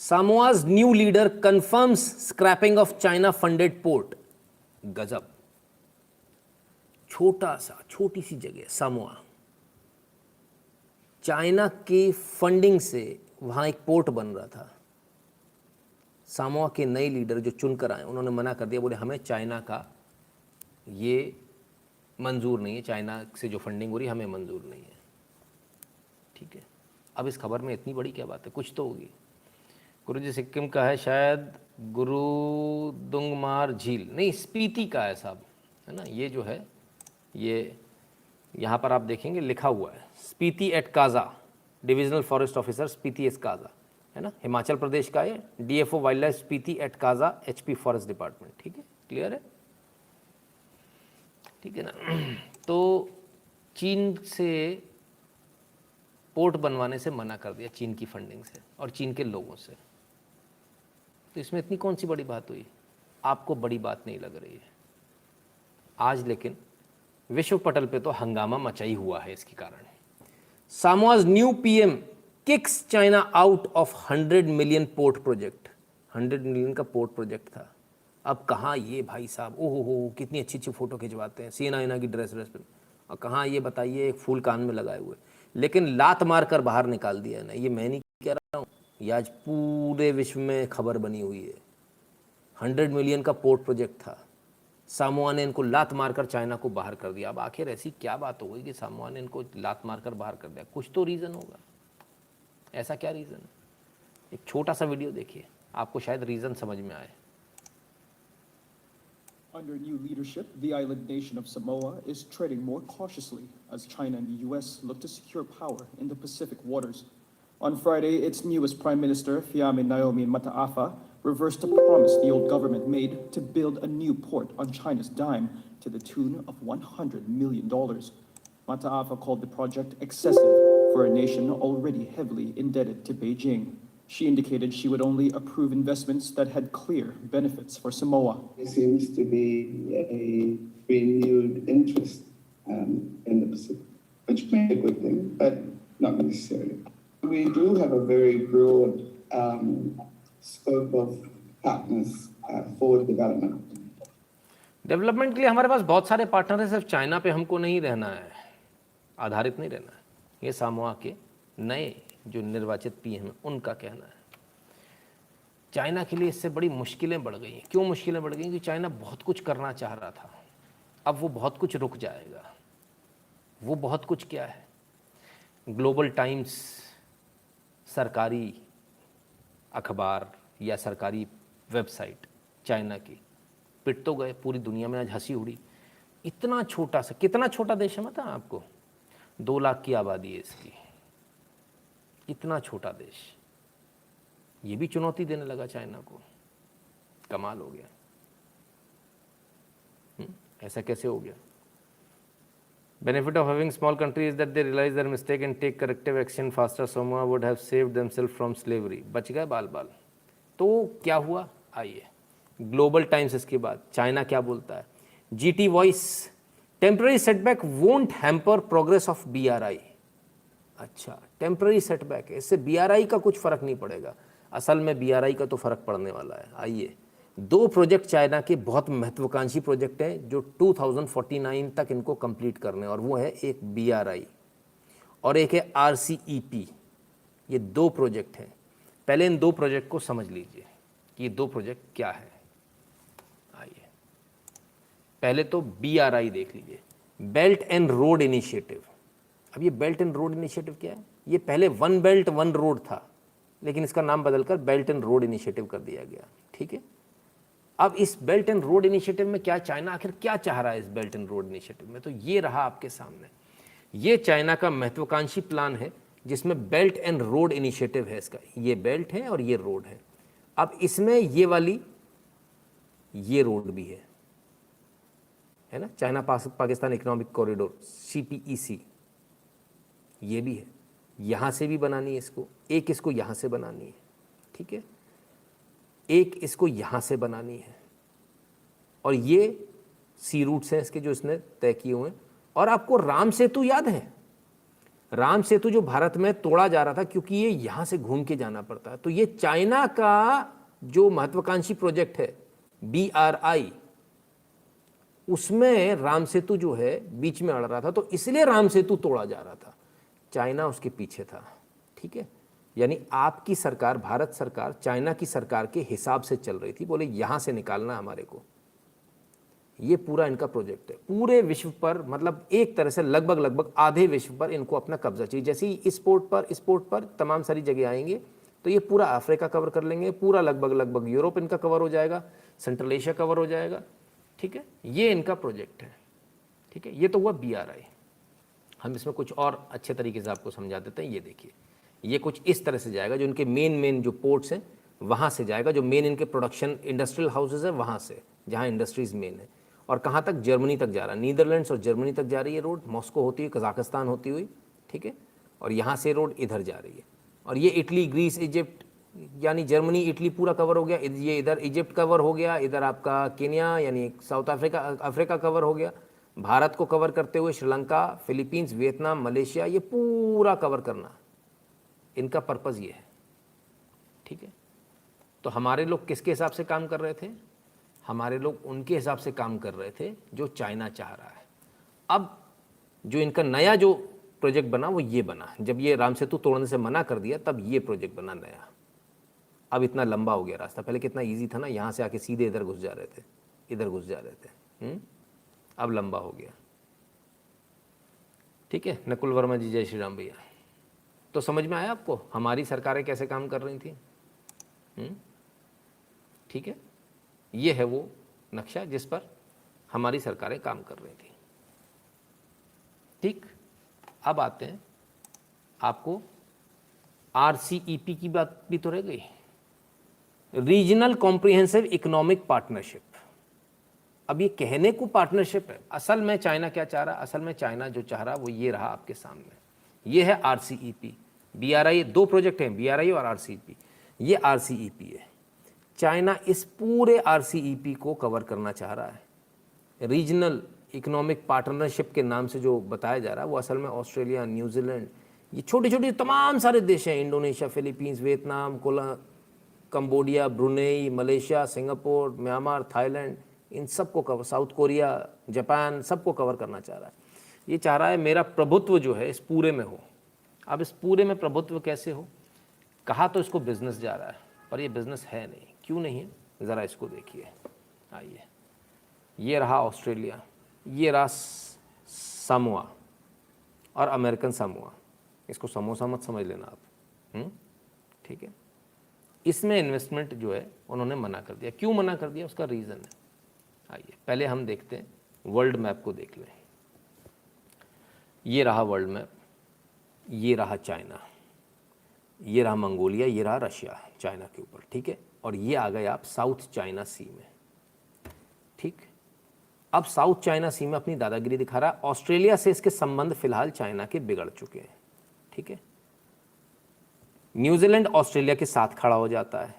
सामोआ's new leader confirms scrapping of China funded port. गजब, छोटी सी जगह सामोआ, चाइना की फंडिंग से वहां एक पोर्ट बन रहा था। सामोआ के नए लीडर जो चुनकर आए उन्होंने मना कर दिया, बोले हमें चाइना का ये मंजूर नहीं है, चाइना से जो फंडिंग हो रही है हमें मंजूर नहीं है। ठीक है, अब इस खबर में इतनी बड़ी क्या बात है, कुछ तो होगी। गुरुजी सिक्किम का है शायद, गुरुदुंगमार झील नहीं, स्पीति का है साहब, है ना। ये जो है ये यहाँ पर आप देखेंगे लिखा हुआ है Spiti at Kaza, divisional forest officer Spiti at Kaza, है ना, हिमाचल प्रदेश का है। DFO wild life Spiti at Kaza, HP forest department. ठीक है, क्लियर है, ठीक है ना। तो चीन से पोर्ट बनवाने से मना कर दिया, चीन की फंडिंग से और चीन के लोगों से। तो इसमें इतनी कौन सी बड़ी बात हुई, आपको बड़ी बात नहीं लग रही है आज, लेकिन विश्व पटल पे तो हंगामा मचा ही हुआ है इसके कारण। सामोआ's new PM kicks China out of 100 million port project. 100 million का पोर्ट प्रोजेक्ट था, अब कहाँ ये भाई साहब, ओहो हो कितनी अच्छी अच्छी फोटो खिंचवाते हैं सीना इना की ड्रेस पे, और कहाँ ये बताइए एक फूल कान में लगाए हुए, लेकिन लात मार कर बाहर निकाल दिया ना। ये मैं नहीं कह रहा हूँ, ये आज पूरे विश्व में खबर बनी हुई है। 100 मिलियन का पोर्ट प्रोजेक्ट था, सामोआ ने इनको लात मारकर चाइना को बाहर कर दिया। अब आखिर ऐसी क्या बात हो गई कि सामोआ ने इनको लात मारकर बाहर कर दिया, कुछ तो रीज़न होगा। ऐसा क्या रीज़न है, एक छोटा सा वीडियो देखिए, आपको शायद रीज़न समझ में आए। Under new leadership, the island nation of Samoa is treading more cautiously as China and the U.S. look to secure power in the Pacific waters. On Friday, its newest Prime Minister, Fiame Naomi Mataafa, reversed a promise the old government made to build a new port on China's dime to the tune of $100 million. Mataafa called the project excessive for a nation already heavily indebted to Beijing. She indicated she would only approve investments that had clear benefits for Samoa. There seems to be a renewed interest in the Pacific, which may be a good thing, but not necessarily. We do have a very broad scope of partners for development. Development के लिए हमारे पास बहुत सारे partner हैं, सिर्फ China पे हमको नहीं रहना है, आधारित नहीं रहना है। ये सामोआ के नए जो निर्वाचित पीएम हैं उनका कहना है। चाइना के लिए इससे बड़ी मुश्किलें बढ़ गई हैं। क्यों मुश्किलें बढ़ गई? क्योंकि चाइना बहुत कुछ करना चाह रहा था, अब वो बहुत कुछ रुक जाएगा। वो बहुत कुछ क्या है? ग्लोबल टाइम्स सरकारी अखबार या सरकारी वेबसाइट चाइना की पिट तो गए, पूरी दुनिया में आज हंसी उड़ी। इतना छोटा सा, कितना छोटा देश है पता है आपको? 2 लाख की आबादी है इसकी, इतना छोटा देश, ये भी चुनौती देने लगा चाइना को। कमाल हो गया। ऐसा कैसे हो गया? Benefit of having small country is that they realise their mistake and take corrective action faster. Samoa would have saved themselves from slavery. बच गए बाल बाल। तो क्या हुआ? आइए, ग्लोबल टाइम्स इसके बाद चाइना क्या बोलता है। GT voice, temporary setback won't hamper progress of BRI. अच्छा, टेम्पररी सेटबैक है, इससे बीआरआई का कुछ फर्क नहीं पड़ेगा। असल में बीआरआई का तो फर्क पड़ने वाला है। आइए, 2 प्रोजेक्ट चाइना के बहुत महत्वाकांक्षी प्रोजेक्ट हैं जो 2049 तक इनको कंप्लीट करने, और वो है एक बीआरआई और एक है आरसीईपी। ये 2 प्रोजेक्ट हैं। पहले इन 2 प्रोजेक्ट को समझ लीजिए कि ये 2 प्रोजेक्ट क्या है। आइए, पहले तो बीआरआई देख लीजिए, बेल्ट एंड रोड इनिशिएटिव। अब ये बेल्ट एंड रोड इनिशिएटिव क्या है? ये पहले 1 बेल्ट 1 रोड था, लेकिन इसका नाम बदलकर बेल्ट एंड रोड इनिशिएटिव कर दिया गया। ठीक है, अब इस बेल्ट एंड रोड इनिशिएटिव में क्या, चाइना आखिर क्या चाह रहा है इस बेल्ट एंड रोड इनिशिएटिव में? तो ये रहा आपके सामने, ये चाइना का महत्वाकांक्षी प्लान है जिसमें बेल्ट एंड रोड इनिशिएटिव है। इसका ये बेल्ट है और ये रोड है। अब इसमें ये वाली ये रोड भी है ना, China Pakistan economic corridor CPEC, ये भी है। यहाँ से भी बनानी है इसको, एक इसको यहाँ से बनानी है, ठीक है, एक इसको यहाँ से बनानी है, और ये सी रूट्स हैं इसके जो इसने तय किए हुए हैं। और आपको राम सेतु याद है? राम सेतु जो भारत में तोड़ा जा रहा था क्योंकि ये यहां से घूम के जाना पड़ता है, तो ये चाइना का जो महत्वाकांक्षी प्रोजेक्ट है BRI, उसमें राम सेतु जो है बीच में अड़ रहा था, तो इसलिए राम सेतु तोड़ा जा रहा था, चाइना उसके पीछे था। ठीक है, यानी आपकी सरकार, भारत सरकार चाइना की सरकार के हिसाब से चल रही थी, बोले यहां से निकालना हमारे को। ये पूरा इनका प्रोजेक्ट है। पूरे विश्व पर, मतलब एक तरह से लगभग आधे विश्व पर इनको अपना कब्जा चाहिए। जैसे ही इस पोर्ट पर तमाम सारी जगह आएंगे तो ये पूरा अफ्रीका कवर कर लेंगे, पूरा लगभग यूरोप इनका कवर हो जाएगा, सेंट्रल एशिया कवर हो जाएगा। ठीक है, ये इनका प्रोजेक्ट है। ठीक है, ये तो हुआ BRI। हम इसमें कुछ और अच्छे तरीके से आपको समझा देते हैं। ये देखिए, ये कुछ इस तरह से जाएगा, जो इनके मेन जो पोर्ट्स हैं वहाँ से जाएगा, जो मेन इनके प्रोडक्शन इंडस्ट्रियल हाउसेज है वहाँ से, जहाँ इंडस्ट्रीज मेन है। और कहाँ तक? जर्मनी तक जा रहा है, नीदरलैंड्स और जर्मनी तक जा रही है रोड, मॉस्को होती हुई कजाकिस्तान होती हुई। ठीक है, और यहाँ से रोड इधर जा रही है। और ये इटली, ग्रीस, इजिप्ट, यानी जर्मनी, इटली पूरा कवर हो गया। ये इधर इजिप्ट कवर हो गया, इधर आपका केन्या यानी साउथ अफ्रीका कवर हो गया। भारत को कवर करते हुए श्रीलंका, फिलीपींस, वियतनाम, मलेशिया, ये पूरा कवर करना इनका पर्पज़ ये है। ठीक है, तो हमारे लोग किसके हिसाब से काम कर रहे थे? हमारे लोग उनके हिसाब से काम कर रहे थे जो चाइना चाह रहा है। अब जो इनका नया जो प्रोजेक्ट बना वो ये बना, जब ये राम सेतु तोड़ने से मना कर दिया तब ये प्रोजेक्ट बना नया। अब इतना लंबा हो गया रास्ता, पहले कितना इजी था ना, यहाँ से आके सीधे इधर घुस जा रहे थे, इधर घुस जा रहे थे। अब लंबा हो गया। ठीक है, नकुल वर्मा जी, जय श्री राम भैया। तो समझ में आया आपको हमारी सरकारें कैसे काम कर रही थी? ठीक है, ये है वो नक्शा जिस पर हमारी सरकारें काम कर रही थी। ठीक, अब आते हैं आपको RCEP की बात भी तो रह गई, रीजनल कॉम्प्रिहेंसिव इकोनॉमिक पार्टनरशिप। अब ये कहने को पार्टनरशिप है, असल में चाइना क्या चाह रहा है? असल में चाइना जो चाह रहा है वो ये रहा आपके सामने। ये है RCEP, BRI, दो प्रोजेक्ट हैं, BRI और RCEP। ये RCEP है। चाइना इस पूरे RCEP को कवर करना चाह रहा है। रीजनल इकोनॉमिक पार्टनरशिप के नाम से जो बताया जा रहा है वो असल में ऑस्ट्रेलिया, न्यूजीलैंड, ये छोटे छोटे तमाम सारे देश हैं, Indonesia, Philippines, Vietnam, Cambodia, Brunei, Malaysia, Singapore, Myanmar, Thailand, इन सबको कवर, साउथ कोरिया, जापान, सबको कवर करना चाह रहा है। ये चाह रहा है मेरा प्रभुत्व जो है इस पूरे में हो। अब इस पूरे में प्रभुत्व कैसे हो? कहा तो इसको बिजनेस जा रहा है, पर ये बिजनेस है नहीं। क्यों नहीं है? ज़रा इसको देखिए। आइए, ये रहा ऑस्ट्रेलिया, ये रहा सामोआ और अमेरिकन सामोआ। इसको समोसा मत समझ लेना आप। ठीक है, इसमें इन्वेस्टमेंट जो है उन्होंने मना कर दिया। क्यों मना कर दिया? उसका रीज़न है। आइए पहले हम देखते हैं, वर्ल्ड मैप को देख लें। ये रहा वर्ल्ड मैप, ये रहा चाइना, ये रहा मंगोलिया, ये रहा रशिया चाइना के ऊपर। ठीक है, और ये आ गए आप साउथ चाइना सी में। ठीक, अब साउथ चाइना सी में अपनी दादागिरी दिखा रहा है। ऑस्ट्रेलिया से इसके संबंध फिलहाल चाइना के बिगड़ चुके हैं। ठीक है, न्यूजीलैंड ऑस्ट्रेलिया के साथ खड़ा हो जाता है।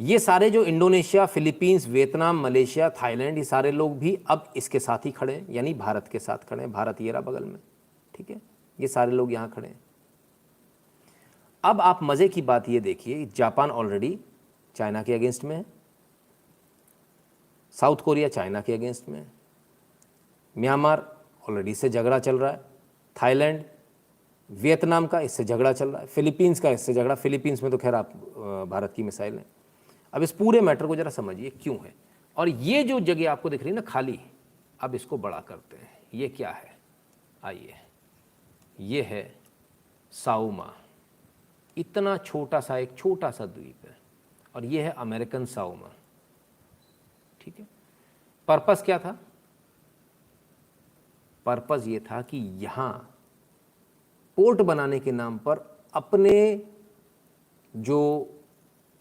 ये सारे जो Indonesia, Philippines, Vietnam, Malaysia, Thailand, ये सारे लोग भी अब इसके साथ ही खड़े हैं, यानी भारत के साथ खड़े हैं। भारत ये रहा बगल में। ठीक है, ये सारे लोग यहां खड़े हैं। अब आप मजे की बात ये देखिए, जापान ऑलरेडी चाइना के अगेंस्ट में है, साउथ कोरिया चाइना के अगेंस्ट में है, म्यांमार ऑलरेडी इससे झगड़ा चल रहा है, थाईलैंड, वियतनाम का इससे झगड़ा चल रहा है, फिलीपींस का इससे झगड़ा। फिलीपींस में तो खैर आप भारत की मिसाइल है। अब इस पूरे मैटर को जरा समझिए क्यों है। और ये जो जगह आपको दिख रही है ना खाली, अब इसको बड़ा करते हैं। ये क्या है? आइए, ये है साउमा। इतना छोटा सा, एक छोटा सा द्वीप है, और ये है अमेरिकन साउमा। ठीक है, पर्पस क्या था? पर्पस ये था कि यहां पोर्ट बनाने के नाम पर अपने जो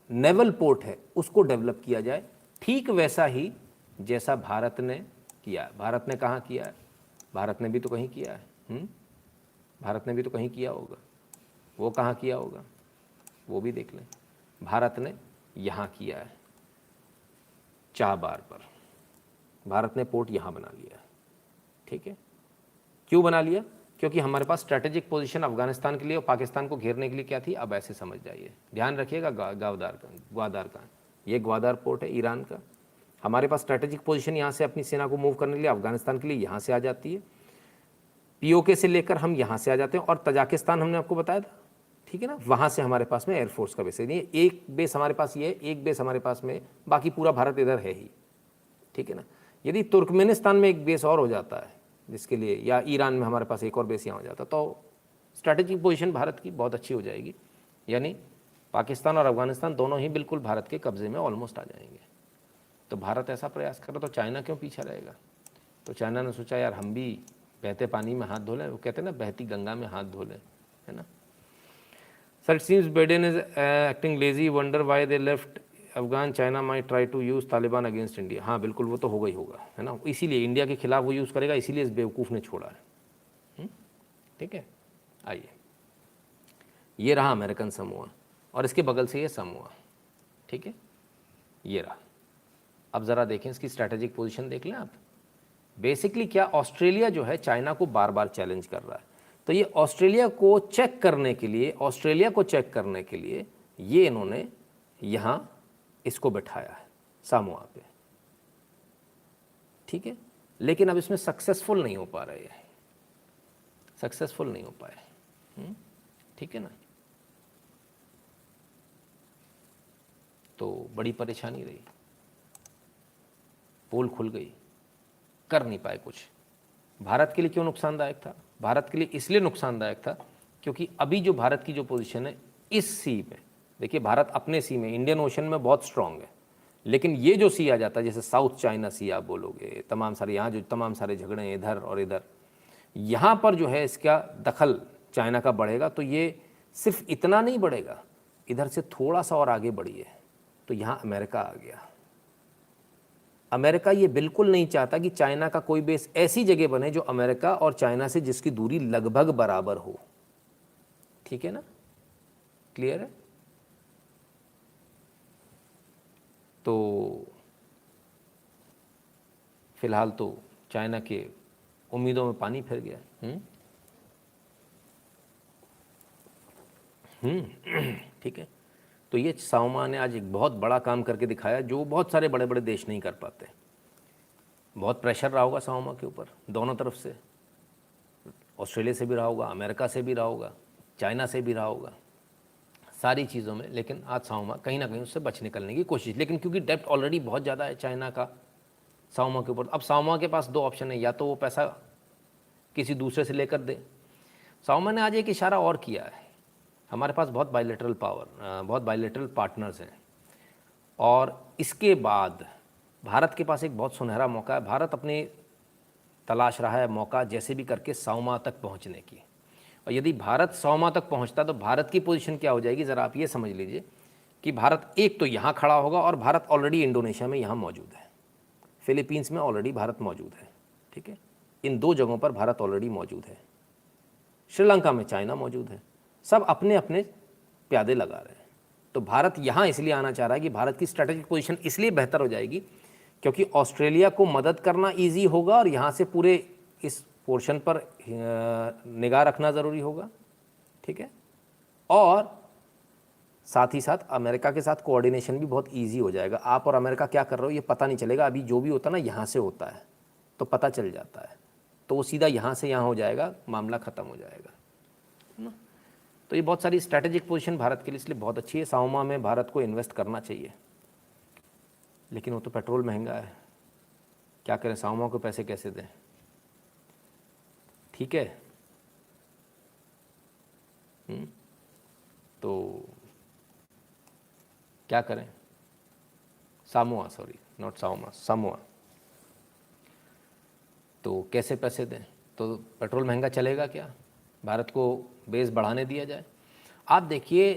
नेवल पोर्ट है उसको डेवलप किया जाए, ठीक वैसा ही जैसा भारत ने किया। भारत ने कहाँ किया है? भारत ने भी तो कहीं किया है। भारत ने भी तो कहीं किया होगा। वो कहाँ किया होगा वो भी देख लें। भारत ने यहाँ किया है, चाबार पर भारत ने पोर्ट यहाँ बना लिया है। ठीक है, क्यों बना लिया? क्योंकि हमारे पास स्ट्रेटेजिक पोजीशन अफगानिस्तान के लिए और पाकिस्तान को घेरने के लिए क्या थी, अब ऐसे समझ जाइए, ध्यान रखिएगा। ग्वादार का ये ग्वादार पोर्ट है ईरान का। हमारे पास स्ट्रेटेजिक पोजीशन यहाँ से अपनी सेना को मूव करने के लिए अफगानिस्तान के लिए यहाँ से आ जाती है, पीओके से लेकर हम यहाँ से आ जाते हैं, और तजाकिस्तान हमने आपको बताया था, ठीक है ना, वहाँ से हमारे पास में एयरफोर्स का बेस है। नहीं, एक बेस हमारे पास ये है, एक बेस हमारे पास में, बाकी पूरा भारत इधर है ही, ठीक है ना। यदि तुर्कमेनिस्तान में एक बेस और हो जाता है जिसके लिए, या ईरान में हमारे पास एक और बेस यहाँ हो जाता, तो स्ट्रैटेजिक पोजीशन भारत की बहुत अच्छी हो जाएगी, यानी पाकिस्तान और अफगानिस्तान दोनों ही बिल्कुल भारत के कब्जे में ऑलमोस्ट आ जाएंगे। तो भारत ऐसा प्रयास करे तो चाइना क्यों पीछे रहेगा। तो चाइना ने सोचा यार हम भी बहते पानी में हाथ धो लें, वो कहते हैं ना बहती गंगा में हाथ धो लें, है ना। Sir it seems Biden is acting lazy, wonder why they left Afghan, China might try to use Taliban against India. हाँ बिल्कुल, वो तो होगा ही होगा, है ना, इसीलिए इंडिया के खिलाफ वो यूज़ करेगा, इसीलिए इस बेवकूफ़ ने छोड़ा है। ठीक है, आइए, ये रहा अमेरिकन समूह और इसके बगल से ये समूह, ठीक है, ये रहा। अब ज़रा देखें इसकी स्ट्रैटेजिक पोजीशन देख लें आप। बेसिकली क्या, ऑस्ट्रेलिया जो है चाइना को बार बार चैलेंज कर रहा है, तो ये ऑस्ट्रेलिया को चेक करने के लिए ये इन्होंने यहाँ इसको बैठाया है सामोआ पे, ठीक है। लेकिन अब इसमें सक्सेसफुल नहीं हो पा रहे हैं, सक्सेसफुल नहीं हो पाए, ठीक है ना। तो बड़ी परेशानी रही, पोल खुल गई, कर नहीं पाए कुछ। भारत के लिए क्यों नुकसानदायक था? भारत के लिए इसलिए नुकसानदायक था क्योंकि अभी जो भारत की जो पोजीशन है इस सी में, देखिए भारत अपने सी में इंडियन ओशन में बहुत स्ट्रांग है, लेकिन ये जो सी आ जाता है जैसे साउथ चाइना सी आप बोलोगे, तमाम सारे यहाँ जो तमाम सारे झगड़े हैं इधर और इधर, यहाँ पर जो है इसका दखल चाइना का बढ़ेगा। तो ये सिर्फ इतना नहीं बढ़ेगा, इधर से थोड़ा सा और आगे बढ़िए तो यहाँ अमेरिका आ गया। अमेरिका ये बिल्कुल नहीं चाहता कि चाइना का कोई बेस ऐसी जगह बने जो अमेरिका और चाइना से जिसकी दूरी लगभग बराबर हो, ठीक है ना, क्लियर है। तो फिलहाल तो चाइना के उम्मीदों में पानी फिर गया। ठीक है, तो ये साउमा ने आज एक बहुत बड़ा काम करके दिखाया जो बहुत सारे बड़े बड़े देश नहीं कर पाते। बहुत प्रेशर रहा होगा साउमा के ऊपर दोनों तरफ से, ऑस्ट्रेलिया से भी रहा होगा, अमेरिका से भी रहा होगा, चाइना से भी रहा होगा, सारी चीज़ों में। लेकिन आज साउमा कहीं ना कहीं उससे बच निकलने की कोशिश, लेकिन क्योंकि डेप्ट ऑलरेडी बहुत ज़्यादा है चाइना का साउमा के ऊपर। अब साउमा के पास दो ऑप्शन है, या तो वो पैसा किसी दूसरे से लेकर दे। साउमा ने आज एक इशारा और किया है, हमारे पास बहुत बायलैटरल बहुत बायलैटरल पार्टनर्स हैं, और इसके बाद भारत के पास एक बहुत सुनहरा मौका है। भारत अपने तलाश रहा है मौका जैसे भी करके साउमा तक पहुंचने की, और यदि भारत साउमा तक पहुंचता तो भारत की पोजीशन क्या हो जाएगी, ज़रा आप ये समझ लीजिए कि भारत एक तो यहाँ खड़ा होगा, और भारत ऑलरेडी इंडोनेशिया में यहाँ मौजूद है, फिलीपींस में ऑलरेडी भारत मौजूद है, ठीक है, इन दो जगहों पर भारत ऑलरेडी मौजूद है, श्रीलंका में चाइना मौजूद है, सब अपने अपने प्यादे लगा रहे हैं। तो भारत यहाँ इसलिए आना चाह रहा है कि भारत की स्ट्रैटेजिक पोजीशन इसलिए बेहतर हो जाएगी क्योंकि ऑस्ट्रेलिया को मदद करना इजी होगा, और यहाँ से पूरे इस पोर्शन पर निगाह रखना ज़रूरी होगा, ठीक है, और साथ ही साथ अमेरिका के साथ कोऑर्डिनेशन भी बहुत इजी हो जाएगा। आप और अमेरिका क्या कर रहे हो ये पता नहीं चलेगा, अभी जो भी होता ना यहाँ से होता है तो पता चल जाता है, तो वो सीधा यहाँ से यहाँ हो जाएगा, मामला ख़त्म हो जाएगा ना। तो ये बहुत सारी स्ट्रैटेजिक पोजीशन भारत के लिए इसलिए बहुत अच्छी है। साउमा में भारत को इन्वेस्ट करना चाहिए, लेकिन वो तो पेट्रोल महंगा है, क्या करें, साउमा को पैसे कैसे दें, ठीक है। तो क्या करें, सामोआ, सॉरी नॉट साउमा, सामोआ, तो कैसे पैसे दें, तो पेट्रोल महंगा चलेगा क्या, भारत को बेस बढ़ाने दिया जाए। आप देखिए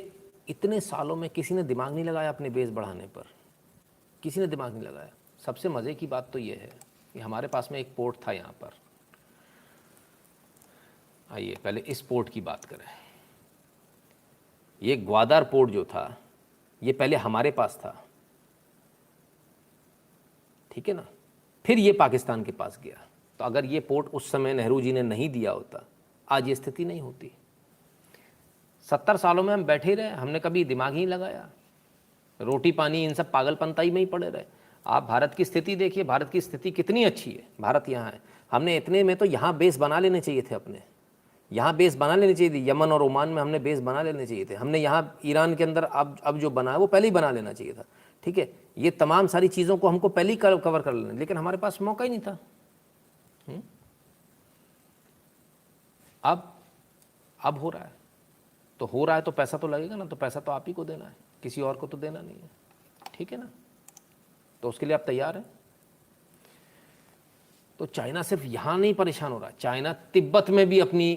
इतने सालों में किसी ने दिमाग नहीं लगाया अपने बेस बढ़ाने पर, किसी ने दिमाग नहीं लगाया। सबसे मज़े की बात तो ये है कि हमारे पास में एक पोर्ट था यहाँ पर, आइए पहले इस पोर्ट की बात करें। ये ग्वादार पोर्ट जो था ये पहले हमारे पास था, ठीक है ना, फिर ये पाकिस्तान के पास गया। तो अगर ये पोर्ट उस समय नेहरू जी ने नहीं दिया होता, आज ये स्थिति नहीं होती। 70 सालों में हम बैठे ही रहे, हमने कभी दिमाग ही नहीं लगाया, रोटी पानी इन सब पागलपंताई में ही पड़े रहे। आप भारत की स्थिति देखिए, भारत की स्थिति कितनी अच्छी है। भारत यहाँ है, हमने इतने में तो यहाँ बेस बना लेने चाहिए थे अपने, यहाँ बेस बना लेने चाहिए थे। यमन और ओमान में हमने बेस बना लेने चाहिए थे। हमने यहाँ ईरान के अंदर अब जो बना है वो पहले ही बना लेना चाहिए था। ठीक है, ये तमाम सारी चीज़ों को हमको पहले ही कवर कर लेना, लेकिन हमारे पास मौका ही नहीं था। अब हो रहा है, तो हो रहा है तो पैसा तो लगेगा ना, तो पैसा तो आप ही को देना है, किसी और को तो देना नहीं है। ठीक है ना, तो उसके लिए आप तैयार हैं। तो चाइना सिर्फ यहाँ नहीं परेशान हो रहा, चाइना तिब्बत में भी अपनी